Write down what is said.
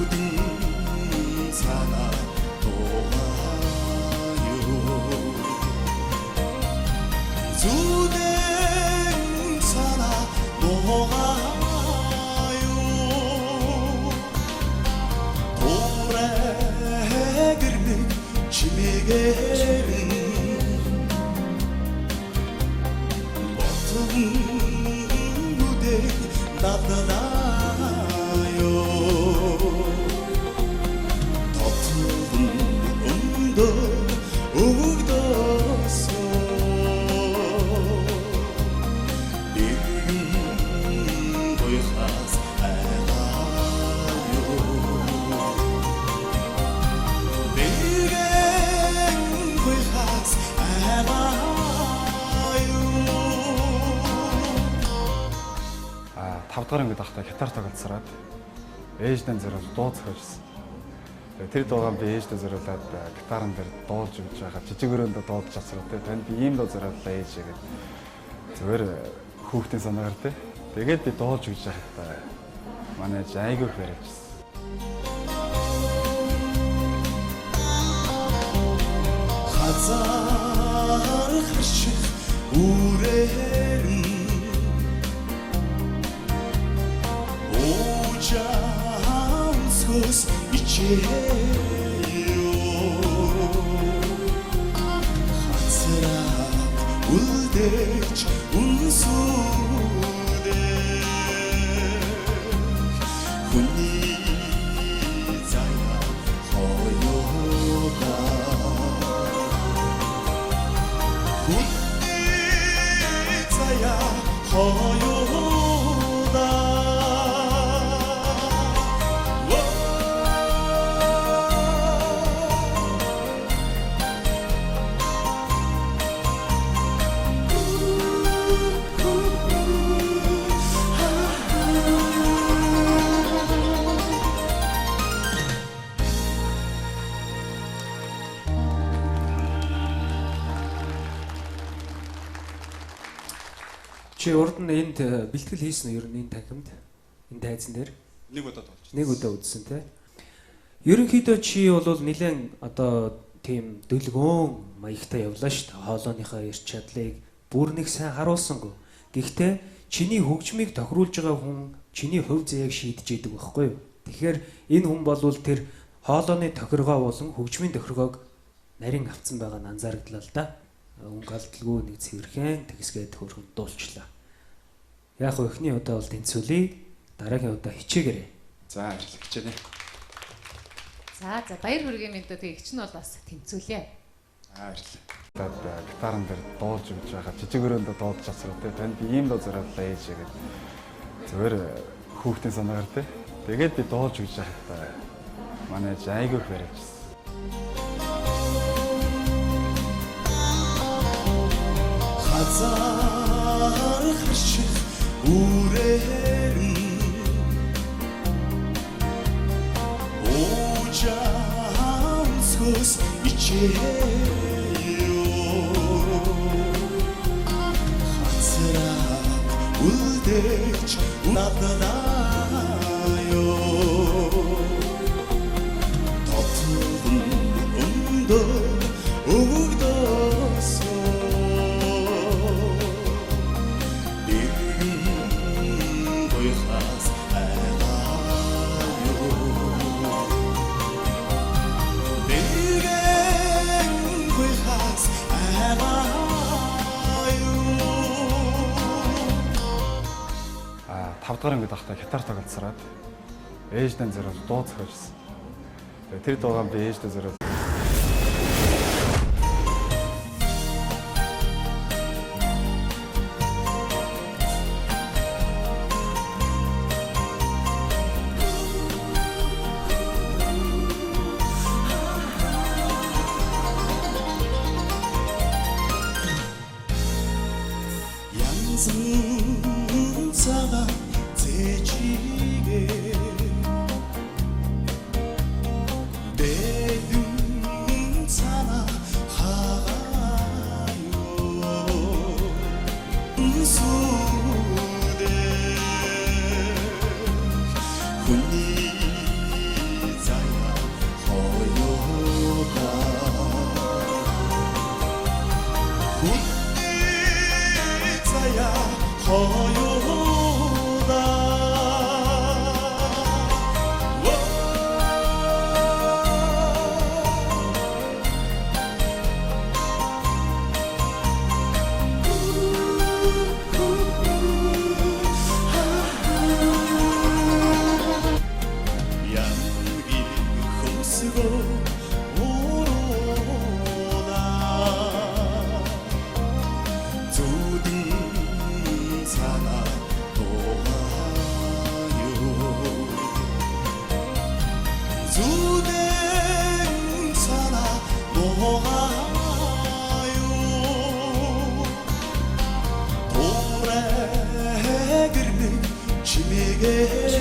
모든 사나 놓아요 모든 사나 놓아요 돌에 그르는 지미게는 무대 나타나요 덮은 운도 우기도서 늙은 고요하스 알아요 늙은 고요하스 알아요 Тав дахь ангид ахтай гитар тоглоцраад ээждэн зэрэг дуу зохиожсэн. Тэр дуугаа би ээждээ зориулаад гитарын дээр дуулж өгч байгаа. Жижиг өрөөндөө дуудаж чадсараа те. Танд би ийм дуу зориуллаа ээж гэдэг. Зүгээр хүүхдийн санаагаар те. Тэгээд би дуулж өгч байхдаа манай ээж айгүй их барьжсэн. Хазар харших үрээр Ocansız içeyo Hatıra uldeç unsudek Huni zaya hoyoga Huni zaya hoyoga Чи урд нь энд бэлтгэл хийсэн үү ер нь энэ танхимд энэ тайзан дээр Нэг удаа дуулж. нэг удаа үзсэн те. Ерөнхийдөө чи бол нэлээд одоо тийм дөлгөөн маягтай явлаа шүү дээ. Хоолойныхоо эрч чадлыг бүр нэг сайн харуулсангүй. Гэхдээ чиний хөгжмийг тохируулж байгаа хүн чиний хувь заяаг шийдэж идэг байхгүй юу? Тэгэхээр энэ хүн болвол тэр хоолойны тохиргоо болон хөгжмийн тохиргоог нарийн авцсан байгаа нь анзаарагдлаа л да. Өнгө алдалгүй нэг цэвэрхэн тэгсгээд хөрхөн дуулчлаа. Яг гоо эхний удаа бол тэнцвүүлээ. Дараагийн удаа хичээгээрэй. За хичээнэ. За баяр хүргэе мэдээ тэгээ хич нь бол бас тэнцвүүлээ. Баярлалаа. Гитарын дээр дуулж өгч байгаа. Жижиг өрөөндөө дуудаж чадсараа те. Танд би ийм дуу зориуллаа ээж гэдэг. Зүгээр хүүхдийн санаагаар те. Тэгээд би дуулж өгч байхдаа манай ээж айгүй их барьжсэн. Хазар харших үрээр Ocansız içeyo Hatıra uldeç natınayo 덮은 운도 우기도서 Тав дахь ангид ахтай гитар тоглоцраад ээждэн зэрэг дуу зохиожсэн. Тэр дуугаа би ээждээ зориулсан. 상사가 되지게 내 등 ээж